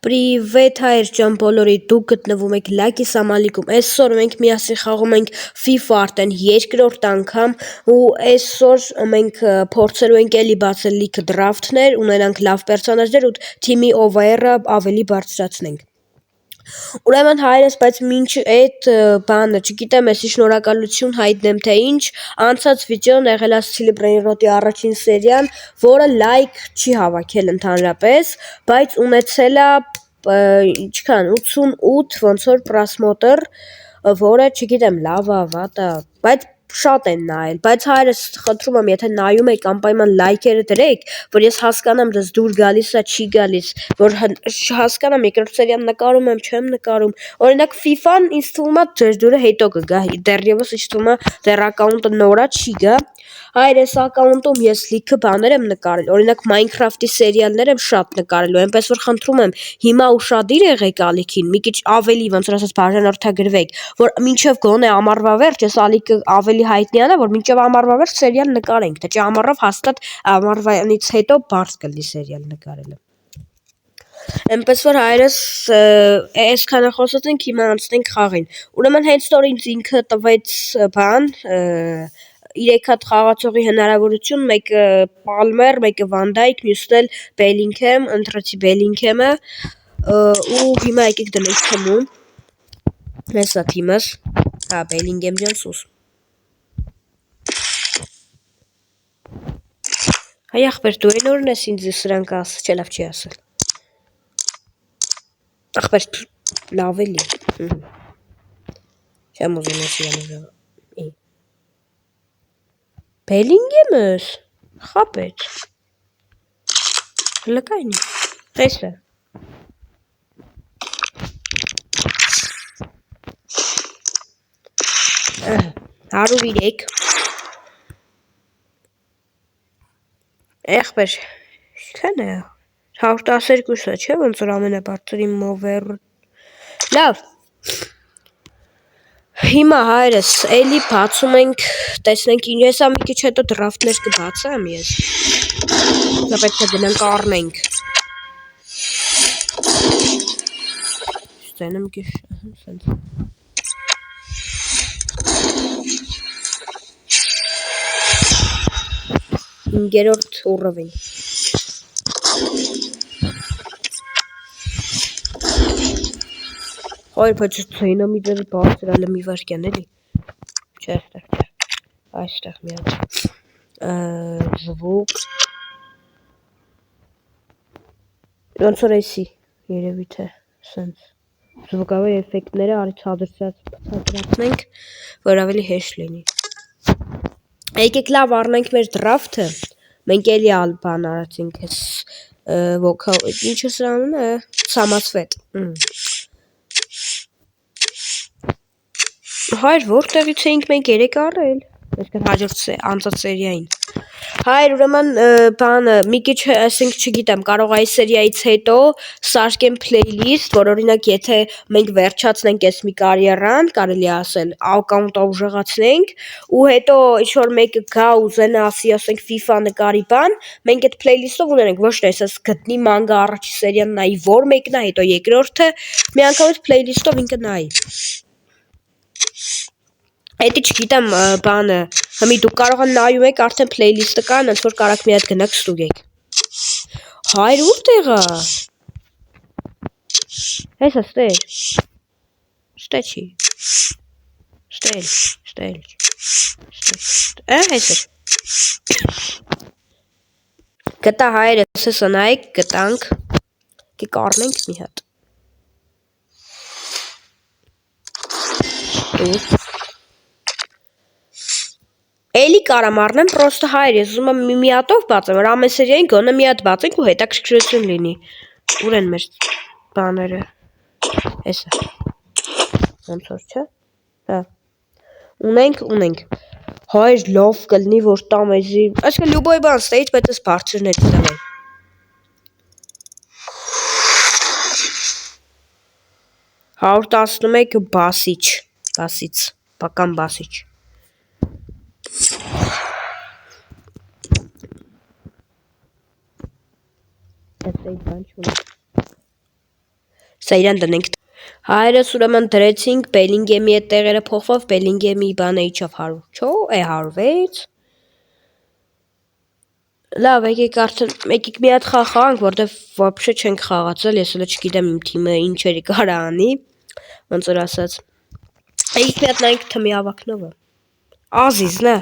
Պրիվետ հայր ջան բոլորի, դուք գտնվում եք լայքի սամալիկում, այսօր մենք միասին խաղում ենք FIFA արդեն երկրորդ անգամ ու այսօր մենք փորձելու ենք էլի բացել լիքը դրաֆթներ, ունենանք լավ պերսոնաժներ ու թիմի over-ը ավելի բարձրացնենք։ Ուրեմն հայրս, բայց մինչ այդ բանը, չգիտեմ, էսի շնորհակալություն հայտնեմ թե ինչ, անցած վիդեոն եղել է Steel Brain Rot-ի առաջին սերիան, որը լայք չի հավաքել ընդհանրապես, բայց ունեցել է ինչքան 88 ոնց որ պրասմոտր, որը չգիտեմ, լավ է, վատ է, բայց շատ են նայել, բայց հայրս խնդրում եմ, եթե նայում եք անպայման լայքերը դրեք, որ ես հասկանամ դες դուր գալիս է, չի գալիս, որ հասկանամ երկրորդ սերիան նկարում եմ, չեմ նկարում, օրինակ FIFA-ն ինձ թվում է ձեր դուրը հետո կգա, դեռևս ինձ թվում է դեռ ակաունտը նորա չի գա, հայր այս ակաունտում ես լիքը բաներ եմ նկարել, օրինակ Minecraft-ի սերիալներ եմ շատ նկարել, այնպես որ խնդրում եմ, հիմա ուշադիր եղեք ալիքին, մի քիչ ավելի ոնց որ ասած բաժանորդագրվեք, որ մինչև գոնե ամառվա վերջ ես ալիքը ավելի հայտնի անա, որ մինչև ամառվա վերջ սերիալ նկարենք, թե չէ ամառով հաստատ ամառվանից հետո բարձ կլինի սերիալ նկարելը։ Այնպես որ հայրս այսքանը խոսեցինք, հիմա անցնենք խաղին։ Ուրեմն հենց նոր ինձ ինքը տվեց բան, 3 հատ խաղացողի հնարավորություն, մեկը Palmer, մեկը Van Dijk, մյուսն էլ Bellingham, ընտրեցի Bellingham-ը ու հիմա եկեք դնենք թմում։ Հեսա թիմս, հա Bellingham ջան սուս։ Հայ ախպեր դու այն օրն ես ինձ սրանք ասել, չէ լավ չի ասել։ Ախպեր լավ էլի։ Չեմ ուզում ես իրանով։ Bellingham-ս խապեց։ Լկայնի։ Հեսա։ Հարու 3 Ախպեր, շքան է, 112-ը չէ, ոնց որ ամենաբարձրի մովեր, լավ, հիմա հայրս, էլի բացում ենք, տեսնենք ինչ, եսա մի քիչ հետո դրաֆտներ կբացեմ ես, դա պետք է գնանք առնենք, ստենեմ կիշ, սենց, ինգերորդ ուռվին, Հայր, բայց դինամիտը բարձրալը մի վարկյան էլի, չէ, այստեղ մի հատ, զվուկ, ոնց որ էսի, երևի թե, սենց, զվուկավի էֆեկտները արի ցածրացնենք, որ ավելի հեշտ լինի, եկեք լավ առնենք մեր դրաֆթը, մենք էլի բան արացինք ես, վոքալ, ինչը սրանում է, սամասվետ, Հայր, որտեղից էինք մենք 3 առել, այսքան հաջորդ անցած սերիային, հայր, ուրեմն բանը, մի քիչ ասենք չգիտեմ, կարող այս սերիայից հետո սարքեմ playlist, որ օրինակ եթե մենք վերջացնենք այս մի կարիերան, կարելի ասել, ակաունտը ուժեղացնենք, ու հետո ինչ-որ մեկը գա ուզենա ասի, ասենք FIFA նկարի բան, մենք այդ playlist-ով ունենենք, ոչ թե ասես գտնի մանգա առաջի սերիան նայի, որ մեկն է, հետո երկրորդը, մի անգամից playlist-ով ինքը նայի։ Էդի չգիտեմ բանը, հմի դուք կարող են նայում եք, արդեն playlist-ը կան, ընդ որ կարաք մի հատ գնաք ստուգեք։ Հայր ուր է։ Հեսա ստել։ Ստե չի։ Ստել։ Հեսա։ Գտա հայրը, հեսա նայեք, գտանք, կեք առնենք մի հատ։ Էլի կարամ առնեմ, պրոստը հայր, ես ուզում եմ մի հատով բացեմ, որ ամեն սերիային գոնե մի հատ բացենք ու հետաքրքրություն լինի։ Ուր են մեր բաները։ Հեսա։ Ոնց որ չէ։ Հա։ Ունենք։ Հայր լավ կլինի, որ տամ էզի։ Այսինքն լյուբոյ բան ստեից, բայց ես բարձրներ դավայ։ Հարյուր 11 բասիչ, բական բասիչ։ Այդ բան չունի։ Սա իրան դնենք։ Հայրս ուրեմն դրեցինք, Բելինգեմի հետ տեղերը փոխվավ, Բելինգեմի բանը իջավ 104, 106։ Լավ, եկեք մի հատ խաղանք, որտեվ вообще չենք խաղացել, ես հələ չգիտեմ իմ թիմը ինչերի կարա անի, ոնց որ ասած։ Եկեք մի հատ նայենք թմի ավակնովը։ Ազիզն է։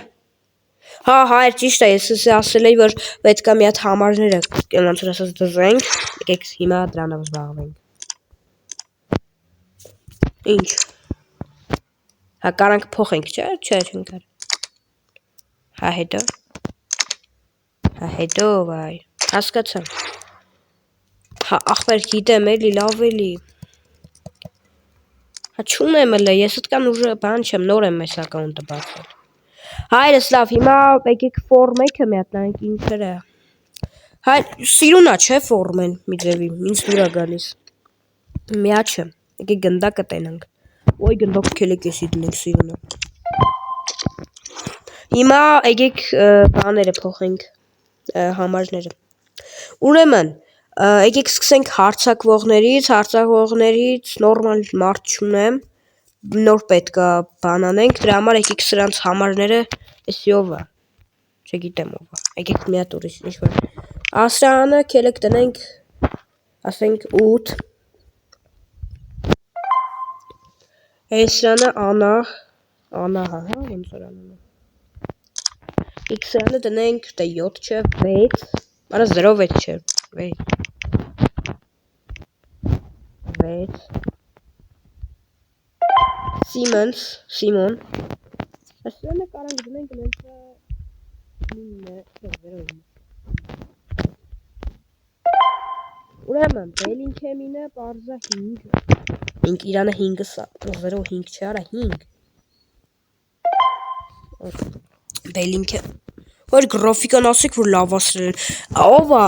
Հա, հայր ճիշտ է, ես ասել էի, որ պետք է մի հատ համարները, ոնց որ ասած դզենք, եկեք հիմա դրանով զբաղվենք։ Ինչ։ Հա կարանք փոխենք, չէ՞, չենք կար։ Հա հետո, վայ, հասկացա։ Հա ախպեր գիտեմ էլի, լավ էլի։ Հա չունեմ էլի, ես այդքան ուժը բան չեմ, նոր եմ այս ակաունտը բացել։ Հայրս լավ, հիմա եկեք ֆորմեքը մի հատ նայենք ինչեր է։ Հայր, սիրունա չէ ֆորմեն, մի ձևի, ինձ դուր է գալիս։ Միա չէ, եկեք գնդակը տենանք։ Ոյ գնդակ քելեկեսի դնենք սիրունը։ Հիմա եկեք բաները փոխենք, համարները։ Ուրեմն, եկեք սկսենք հարցակվողներից նորմալ մարդ չունեմ, նոր պետք է բան անենք, դրա համար եկեք սրանց համարները, էսի ով է, չգիտեմ ով է, եկեք մի հատ ուրիշ ինչ-որ, ասրանը քելեք տնենք, ասենք 8, Էսրանը Անա հա, ոնց որ անունը։ X-րանը տնենք, դե 7 չէ, 6, արա 0-6 չէ, 6, Սիմոն, Էսրանը կարանք դնենք նենցը 9, չէ, 0-9։ Ուրեմն, Բելինգհեմինը պարզա 5, իրանը 5-ը սա, 0-5 չէ, արա 5։ Բելինգհեմ, որ գրաֆիկան ասեք, որ լավացրել են, ով է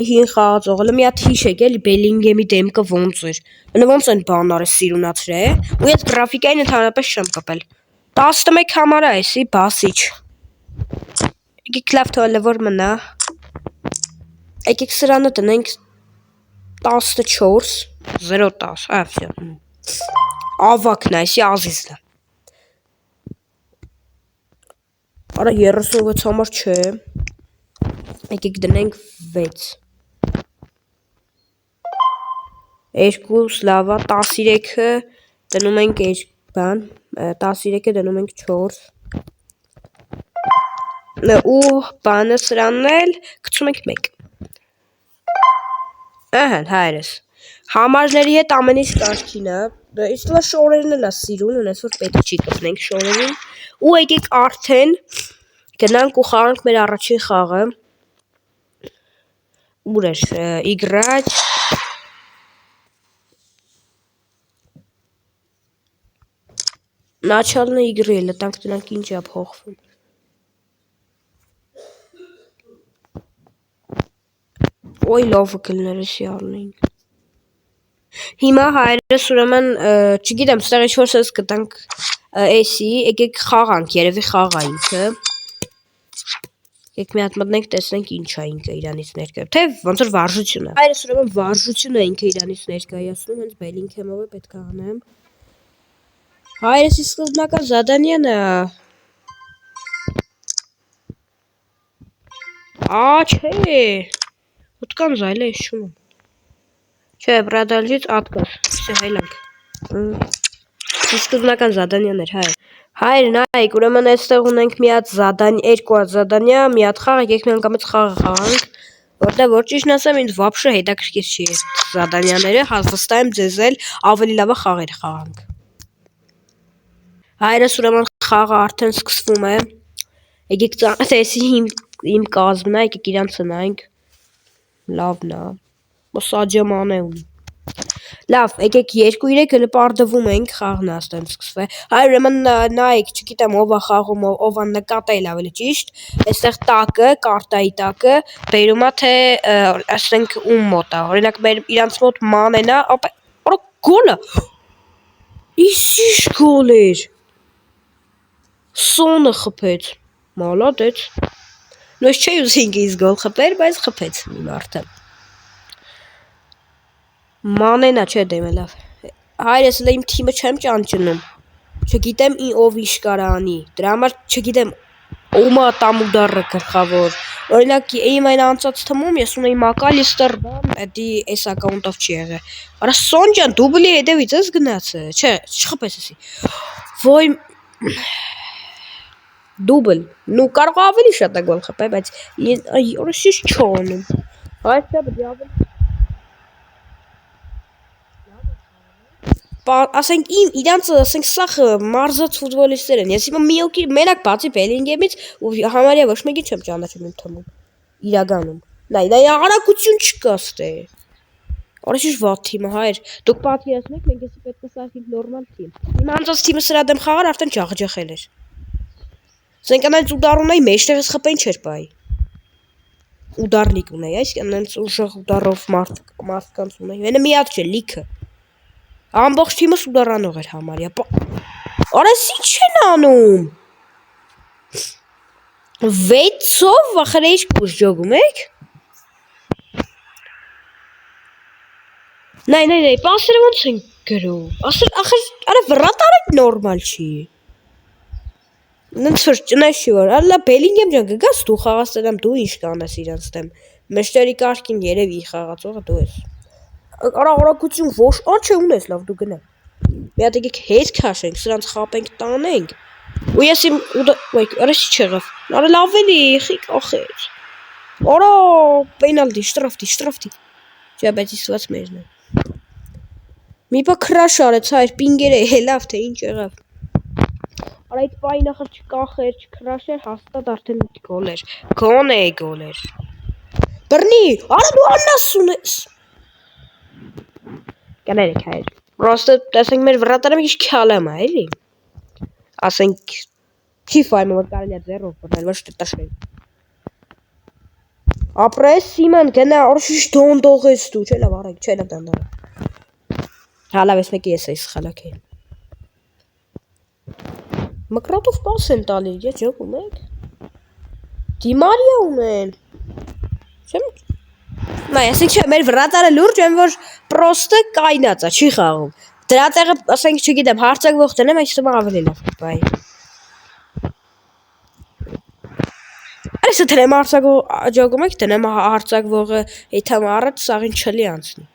հին խաղացողը, մի հատ հիշեք էլի, Բելինգհեմի դեմքը ոնց էր, ոնց են բան արել սիրունացրել, ու ես գրաֆիկային ընդհանրապես չեմ կպել, 11 համար է էսի, բասիչ, եկեք լավ թողել է որ մնա, եկեք սրանը տնենք 14, 0-10, վсё, ավակն է, էսի ազիզն է, արա 36 համար չէ, եկեք դնենք 6, 2 լավա, 13-ը դնում ենք բան, 13-ը դնում ենք 4, ու բանը սրանն էլ գցում ենք 1, ըհն հայրս, համարների հետ ամեն ինչ կարգին է, իսկ լա շորերն էլ է սիրուն, ունես որ պետք չի կպնենք շորերին, ու եկեք արդեն գնանք ու խաղանք մեր առաջին խաղը, ուր էր, իգրաչ, Նաչալն է իգրի, լտանք տնանք ինչ է փոխվում, ոյ լովը կլներ էսի արնենք, հիմա հայրս ուրեմն, չգիտեմ, ստեղ ինչ-որ սեզ կտանք էսի, եկեք խաղանք, երևի խաղա ինքը, եք մի հատ մտնենք, տեսնենք ինչ է ինքը իրանից ներկայացնում, թե ոնց որ վարժություն է, հայրս ուրեմն վարժություն է ինքը իրանից ներկայացնում, հենց Բելինգհեմով է պետք է անեմ, հայրս իսկ սկզբնական զադանիան է, չէ, ուտկան զայլ է շունում, չէ, продолжить отказ, всё, հելանք, սկզբնական զադանյան էր, հայր նայք, ուրեմն այստեղ ունենք մի հատ երկու հատ զադանյա, մի հատ խաղ, եկեք մի անգամից խաղը խաղանք, որտեղ որ ճիշտն ասեմ, ինձ вообще հետաքրքիր չի զադանյաները, վստահ եմ ձեզ էլ ավելի լավ է խաղեր խաղանք։ Հայրս ուրեմն խաղը արդեն սկսվում է, եկեք տեսի իմ կազմն է, եկեք իրան ծնայինք, լավն է, սաջաման է ունի։ Լավ, եկեք 2-3 հլը պարդվում ենք, խաղն է աստեն սկսվե, հայր ուրեմն նայեք, չգիտեմ ով է խաղում, ով է նկատել ավելի ճիշտ, այստեղ տակը, կարտայի տակը, բերում է թե ասենք ում մոտ է, օրինակ իրանց մոտ մանեն է, ապա գոլը, իսիշ գոլ էր, Սոնը խփեց, մալադեց, նույնս չէի ուզենք ինձ գոլ խփեր, բայց խփեց մի մարդը։ Մանենա չէ դեմը լավ։ Հայրս էլ իմ թիմը չեմ ճանճնում։ Չգիտեմ ով իշկարանի։ Դրա համար չգիտեմ ումա տամ ուդարը գլխավոր։ Օրինակ իմ այն անցած թմում ես ունեի Մակալիստեր, դա էս ակաունտով չի եղել։ Արա Սոնջան դուբլի հետևից ես գնացը։ Չէ, չխփես էսի։ Ոյ դուբլ։ Նու կարող ավելի շատ է գոլ խփել, բայց օրիշ չոնում։ Այս դա դիավոլ ասենք իրանց ասենք սախ մարզած ֆուտբոլիստներ են։ Ես հիմա միոքի մենակ բացի Բելինգեմից ու համարյա ոչ մեկին չեմ ճանաչում իմ թվում։ Իրականում։ Նա արագություն չկա ստե։ Օրիշ վատ թիմը հայր։ Դուք պատկերացնեք մենք էսի պետք է սարքենք նորմալ թիմ։ Իմ անցած թիմը սրա դեմ խաղար արդեն ջախջախել էր։ Ասենք անց ուդարունայի մեջտեղից խփեն չէր բայ։ Ուդարնիկ ունեի, այսինքն անց ուժեղ ուդարով մարդկանց ունեի։ Մենը մի հատ չէ, լիքը։ Ամբողջ թիմը սուդարանող էր համարյա։ Արես ինչ են անում։ 6-ով վախրեիչ կուս ջոգում եք։ Նայ, պասերը ոնց են գրում։ Արա վրատարեք նորմալ չի։ Նենց որ ճնայս չի որ, ալլա Բելինգեմ ջան գգաս դու խաղաս դեմ դու ինչ կանես իրանց դեմ։ Մեջտերի կարգին երևի խաղացողը դու ես։ Արա օրակություն ոչ, չէ ունես լավ դու գնա։ Մի հատ եկեք հետ քաշենք, սրանց խապենք տանենք։ Ու ես իմ արես չի եղավ։ Արա լավ էլի, խիկ ախեր։ Արա պենալտի, շտրաֆտի։ Չէ, բայց իսված մեջն է։ Մի բա քրաշ արեց, հայր պինգերը հելավ թե ինչ եղավ։ Արա այդ պայի նախր չկախեր, չքրաշեր, հաստատ արդեն գոլ էր։ Գոլ էր։ Բռնի, արա դու աննասուն ես։ Կաներեք հայր։ Պրոստը տեսենք մեր վրատարը մի քիչ քյալեմ է, էլի։ Ասենք չի ֆայմը որ կարելի է 0-ով բռնել, ոչ թե տաշել։ Ապրես Սիմոն գնա, օրշիշ դոնդողես դու, չէ լավ արեք, չէ լավ դանդաղ։ Հալավ ես մեկի ես էս խալակի։ Մկրատով պաս են տալի, ես ջոկում եք։ Դիմարիա ունեն։ Չեմ Նայ, ասենք չէ, մեր վրատարը լուրջ են, որ պրոստը կայնած է, չի խաղում։ Դրա տեղը, ասենք, չգիտեմ, հարցակվող տնեմ, այս թվում ավելի լավ բայ։ Այս տնեմ հարցակվող ջոգում եք, տնեմ հարցակվողը եթամ առած սաղին չլի անցնի։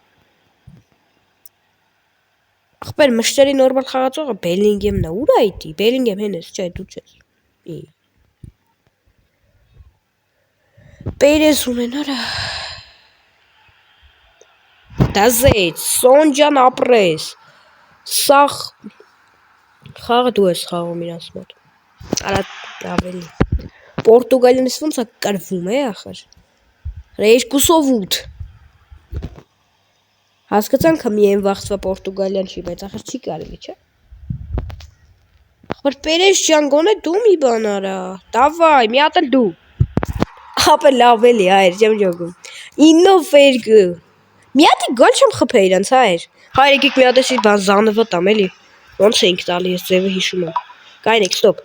Ախպեր, մշտերի նորմալ խաղացողը Բելինգեմն է, ուր այդի, Բելինգեմ հեն ես, չէ, դու չես։ Պերես ունեն, արա։ Դազեց, Սոնջան ապրես, սաղ խաղը դու ես խաղում իրանց մոտ, արա ավելի, Պորտուգալին ես ոնց է կրվում է ախր, 2-8, հասկացանք միայն վաղծվա Պորտուգալյան չի, բայց ախր չի կարելի, չէ, ախր պերես ճան գոնե դու մի բան արա, դավայ, մի հատ էլ դու, ապը լավ էլի հայր, չեմ ջոգում, 9-ով երկու, մի հատի գոլ չեմ խփե իրանց հայր, հայր եկեք մի հատ էսի բան զանվը տամ էլի, ոնց էինք տալի ես ձևը հիշում եմ, կայնեք ստոպ,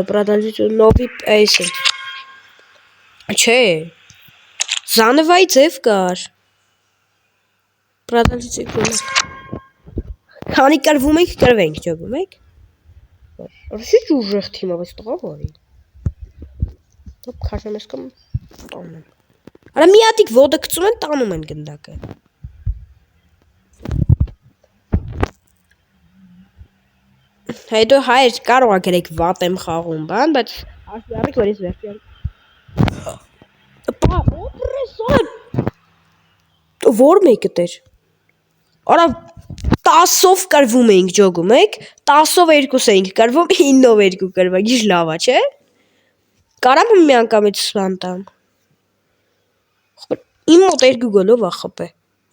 պրադանջություն նովի այս են, չէ, զանվայի ձև կար, պրադանջություն կոնը, քանի կրվում ենք կրվենք ջոգում եք, ռսի ուժեղ թիմը, բայց տղա որի, քաշեմ ես կմ տանում, արա մի հատիկ ոտը կծում են տանում են գնդակը, հետո հայր կարող է գրեք վատ եմ խաղում բան, բայց արեք որ ես վերջի պա, օպրես որ մեկը տեր, արա 10-ով կրվում էինք ջոգում եք, 10-ով 2 էինք կրվում, 9-ով 2 կրվենք, ինչ լավ է, չէ, կարամ մի անգամից սվանտամ, իմ մոտ 2 գոլով է խփե,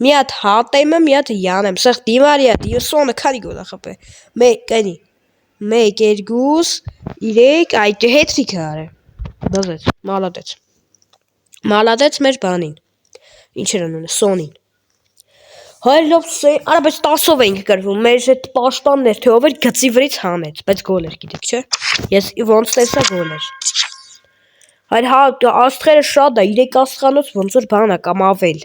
մի հատ հատեմ եմ, մի հատ յանեմ, սեղ դիմարիա, դիոսոնը քանի գոլ է խփե, կանի, 1, 2, 3, այդ հետրիքը արե, բզեց, մալադեց մեր բանին, ինչ էր անունը, սոնին, հայր լով արա բայց 10-ով էինք կրվում, մեր հետ պաշտաններ, թե ով էր գծի վրից հանեց, բայց գոլ էր գիտեք, չէ, ես ոնց տեսա գոլ էր, Հայր հա աստղերը շատ է, 3 աստղանոց ոնց որ բան է կամ ավել,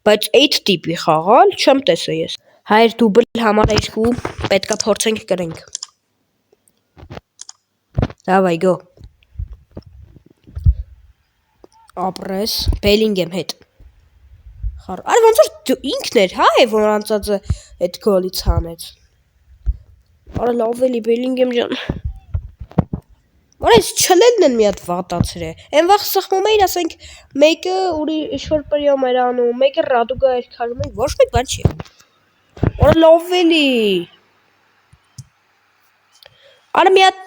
բայց այդ տիպի խաղալ չեմ տեսել ես։ Հայր դուբլ համար 2 պետքա փորձենք կրենք։ Давай go։ Ապրես, Բելինգեմ հետ։ Այ ոնց որ ինքն էր, հա, որ անցածը այդ գոլից հանեց։ Արա լավ էլի Բելինգեմ ջան։ Որես չլելն են մի հատ վատացրե։ Այն վաղ սխմում էին, ասենք, մեկը ուրիշ որ պրիոմ էր անում, մեկը ռադուգա էր քաշում, ոչ մեկ բան չի անում։ Արա լավ էլի։ Արա մի հատ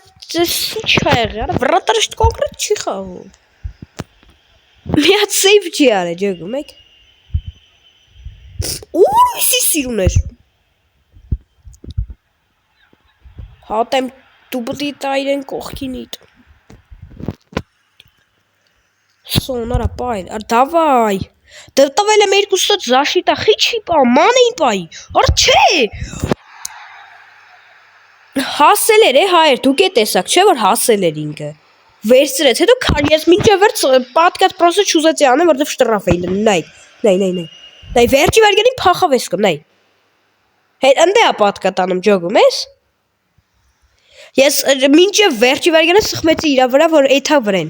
ինչ ա եղել, արա վրատարշտ կոնկրետ չի խաղում։ Մի հատ սեյվ չի արել, ջոգում եք։ Ուր իսի սիրուն էր։ Հատեմ դուբլի տա իրեն կողքինիտ։ Սոն, արա պայլ, արա դավայ։ Տվել եմ երկուստ զաշիտա, խիչի պա, ման էին պայի, արա չէ։ Հասել էր հայր, դուք է տեսակ, չէ որ հասել էր ինքը։ Վերցրեց, հետո ես մինչև վերջ պատկած պրոսը չուզեցի անեմ, որտև շտրաֆ էին, նայ, վերջի վարգենին փախավ ես կում, նայ։ Հետ ընդ է պատկատ անում, ջոգում ես։ Ես մինչև վերջի վարգենը սխմեցի իրա վրա, որ էթա վրեն,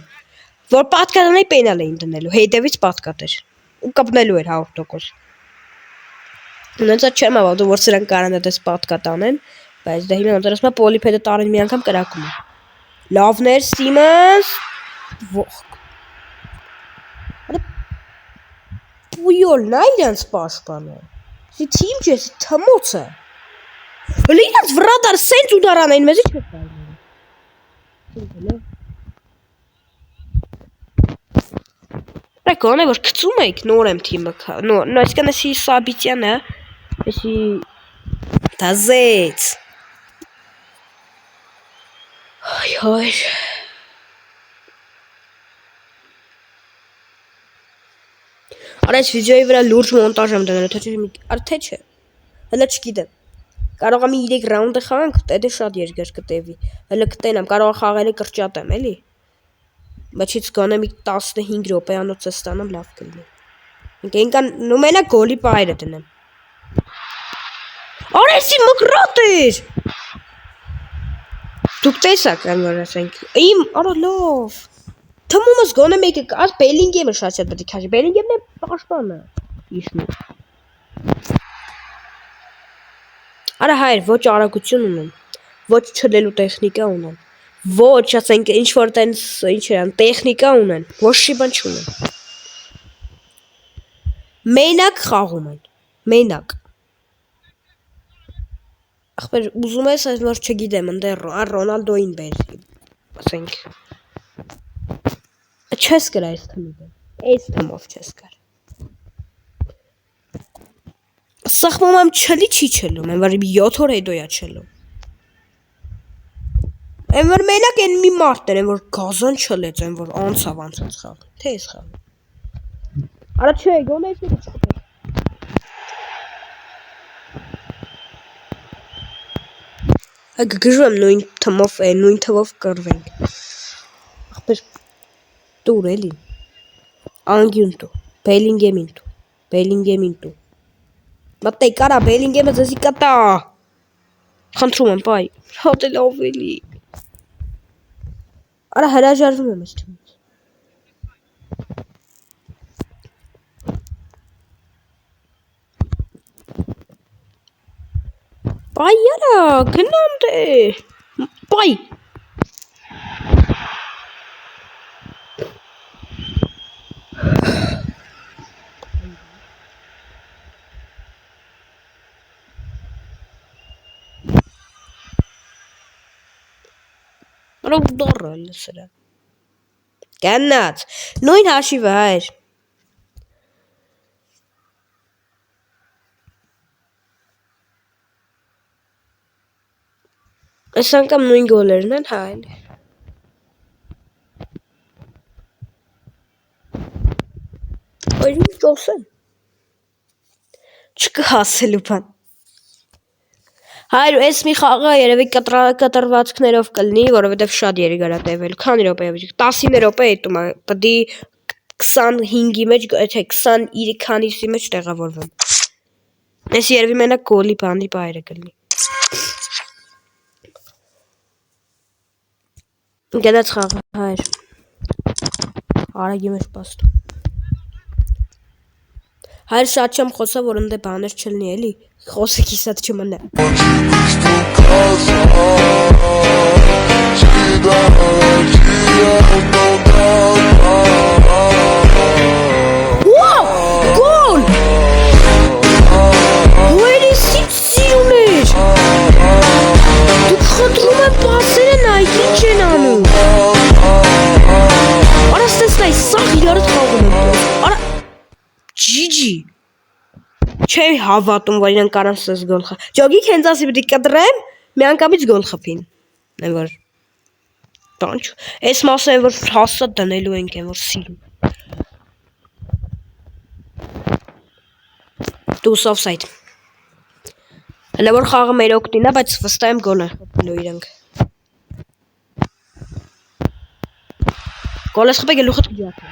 որ պատկատ անեի պենալ էին դնելու, հետևից պատկատ էր, ու կպնելու էր 100%։ Ունենցա չեմ ավատու, որ սրանք կարան դես պատկատ անեն, բայց դա հիմա ոնց ասում պոլիփեդը տարին մի անգամ կրակում է։ Լավներ Սիմոնս, ողք։ Պույոլ, նա իրանց պաշտպանը։ Սի թիմ չէ, սի թմոց է։ Հլի իրանց վրադար սենց ուդարան էին մեզի չես կարել։ Ռեկոն է, որ կծում էիք, նոր եմ թիմը, այսկան էսի Սաբիտյանը, էսի դազեց։ Հայ։ Արա այս վիդեոյի վրա լուրջ մոնտաժ եմ դնել, թե չէ, հլը չգիտեմ, կարող եմ 3 ռաունդը խաղանք, դա շատ երկար կտևի, հլը կտենամ, կարող խաղերը կրճատեմ, էլի, բայց գոնե մի 15 րոպեանոց է ստանամ, լավ կլինի, ինքան նումենա գոլի պայրը դնեմ, արա էսի մկրատ էր, դուք տեսակ եմ որ ասենք, իմ, արա լավ, թմումս գոնե մեկը կաս Բելինգեմը շատ պետք է քաշի, Բելինգեմն է պաշտպանը իշնում։ Արա հայր, ոչ արագություն ունեն, ոչ չլելու տեխնիկա ունեն, ոչ ասենք ինչ որ տենց ինչ երան տեխնիկա ունեն, ոչ շի բան չունեն։ Մենակ խաղում են, մենակ։ Ախպեր ուզում ես այս որ չգիտեմ, ընդեր Ռոնալդոին բերի, ասենք։ Չես կր այս թմիդը, այս թմով չես կր։ Սախմում եմ չլի չի չլում, եմ որ 7 օր հետոյա չլում։ Եմ որ մենակ են մի մարդ են, որ գազան չլեց, եմ որ անցավ խաղ, թե ես խաղ։ Արա չէ, գոնե ես մի չկտեր։ Գժում եմ նույն թվով կրվենք։ Ախպեր տուր էլի, անգյուն տու, Բելինգեմին տու, մատե կարա Բելինգեմը ձեզի կտա, խնդրում եմ պայ, հատել ավելի, արա հրաժարվում եմ ես թիմից, պայ յարա, գնանդ է, պայ, Արա ուդարը լսրա, գաննած, նույն հաշիվը հայր, այս անգամ նույն գոլերն են հայլ, այրում ճոսեն, չկը հասելու բան, Հայր, այս մի խաղը երևի կտրվածքներով կլինի, որովհետև շատ երկար է տևել։ Քանի րոպե է, 10 րոպե հետո պետք 25-ի մեջ, թե 23 քանիսի մեջ տեղավորվեմ։ Այս երևի մենակ գոլի բանի բայրը կլինի։ Գնաց խաղը, հայր։ Արագի մեջ պաստու։ Հայր շատ չեմ խոսա, որ ընդ բաներ չլինի, էլի։ Խոսը կիսատ չմնա։ Գոլ! Հույրիսի սիրուներ! Դուք խնդրում եմ պասերը նայք, ինչ են անում։ Արա ստեսնայ, սաղ իրարդ խաղում եմ տոս։ Արա, ջիջի։ Չեմ հավատում, որ իրան կարան սես գոլ խա։ Ջոգիկ հենց ասի պիտի կտրեմ, մի անգամից գոլ խփին։ Են որ բանչ։ Այս մասը են որ հաստատ դնելու ենք, են որ սիրում։ Դուս օֆսայդ։ Հələ որ խաղը մեր օգտին է, բայց վստահ եմ գոլ են խփելու իրանք։ Գոլ ես խփել գլուխդ կջաքը։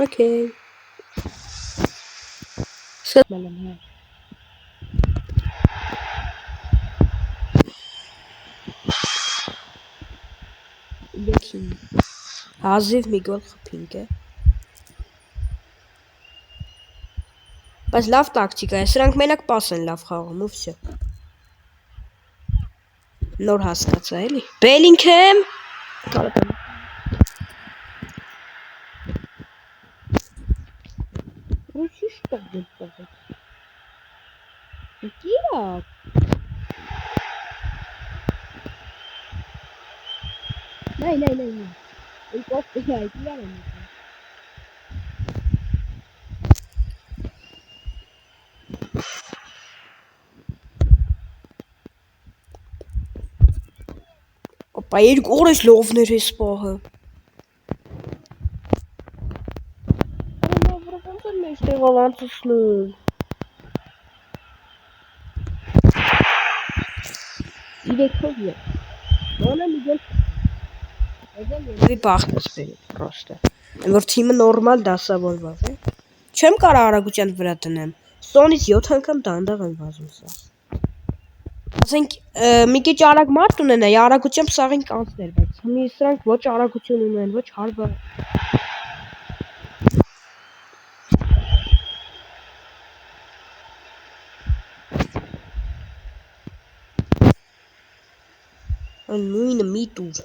Okay. Հազիվ մի գոլ խփինք է։ Բայց լավ տակտիկա է, սրանք մենակ պաս են լավ խաղում, ու վсё։ Նոր հասկացա էլի։ Բելինգհեմ։ Что будет делать? Кира? Nei. Ich hoffe, ich weiß nicht. Opa, երկու օր ես լովներ ես պահը։ Ոնց եմ մեջտեղով անցնում։ Իրեքով է։ Ոնը մի գոլ։ Եվ բախտս բերի, պրոստը։ Որ թիմը նորմալ դասավորված է։ Չեմ կարա արագության վրա տնեմ։ Սոնից 7 անգամ դանդաղ եմ վազում սա։ Ասենք մի քիչ արագ մարդ ունենա, արագությամբ սաղին կանցներ, բայց հիմի սրանք ոչ արագություն ունեն, ոչ հարբար։ Նույնը մի տուր։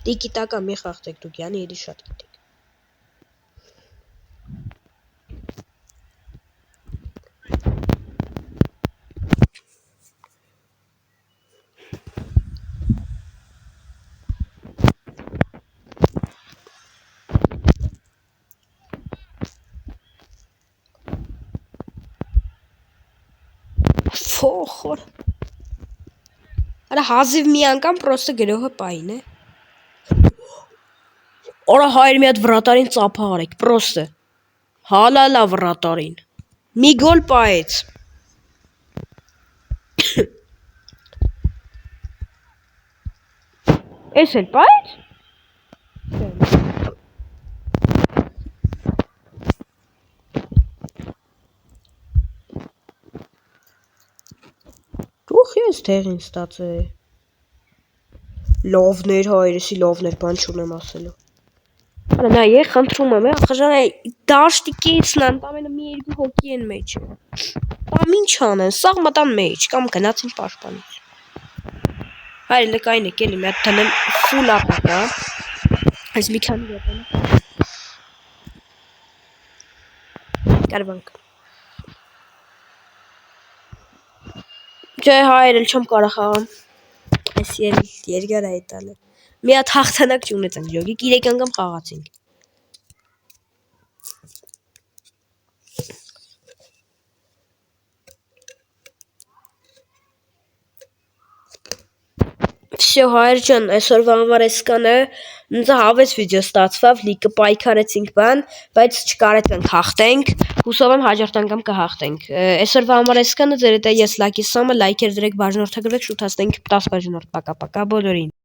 Տիկի տակա մի խաղթեք դուք, յանի էլի շատ գիտեք։ Ֆոխոր։ Արա հազիվ մի անգամ պրոստը գրողը պայն է։ Օրա հայր մի հատ վրատարին ծափա արեք, պրոստը։ Հալալա վրատարին։ Մի գոլ պայեց։ Էս էլ պայեց։ Դուխ ես թեղին ստացե։ Լովներ հայրեսի լովներ բան չունեմ ասելու։ Նա ես խնդրում եմ, ախժան դաշտիկիցն անտամենը մի երկու հոգի են մեջը։ Տամ ինչ անեն, սաղ մտան մեջ, կամ գնացին պաշտպանից։ Հայր լկային եք էլի, մի հատ տնեմ ֆուլ ապակա։ Այս մի քանի րոպե։ Կարվանք։ Չէ, հայր էլ չեմ կարա խաղամ։ Այս երկար է տալը։ Մի հատ հաղթանակ չունեցանք, ջոգիկ 3 անգամ խաղացինք։ Всё, հայր ջան, այսօրվա համար էսքան է։ Ինձ հավես վիդեո ստացվավ, լիքը պայքարեցինք բան, բայց չկարեցինք հաղթենք։ Հուսով եմ հաջորդ անգամ կհաղթենք։ Այսօրվա համար էսքան է, ձեր հետ է ես Լակի Սամը, լայքեր դրեք, բաժնորդագրվեք, շուտ հասնենք 10 բաժնորդ։ Պակա-պակա բոլորին։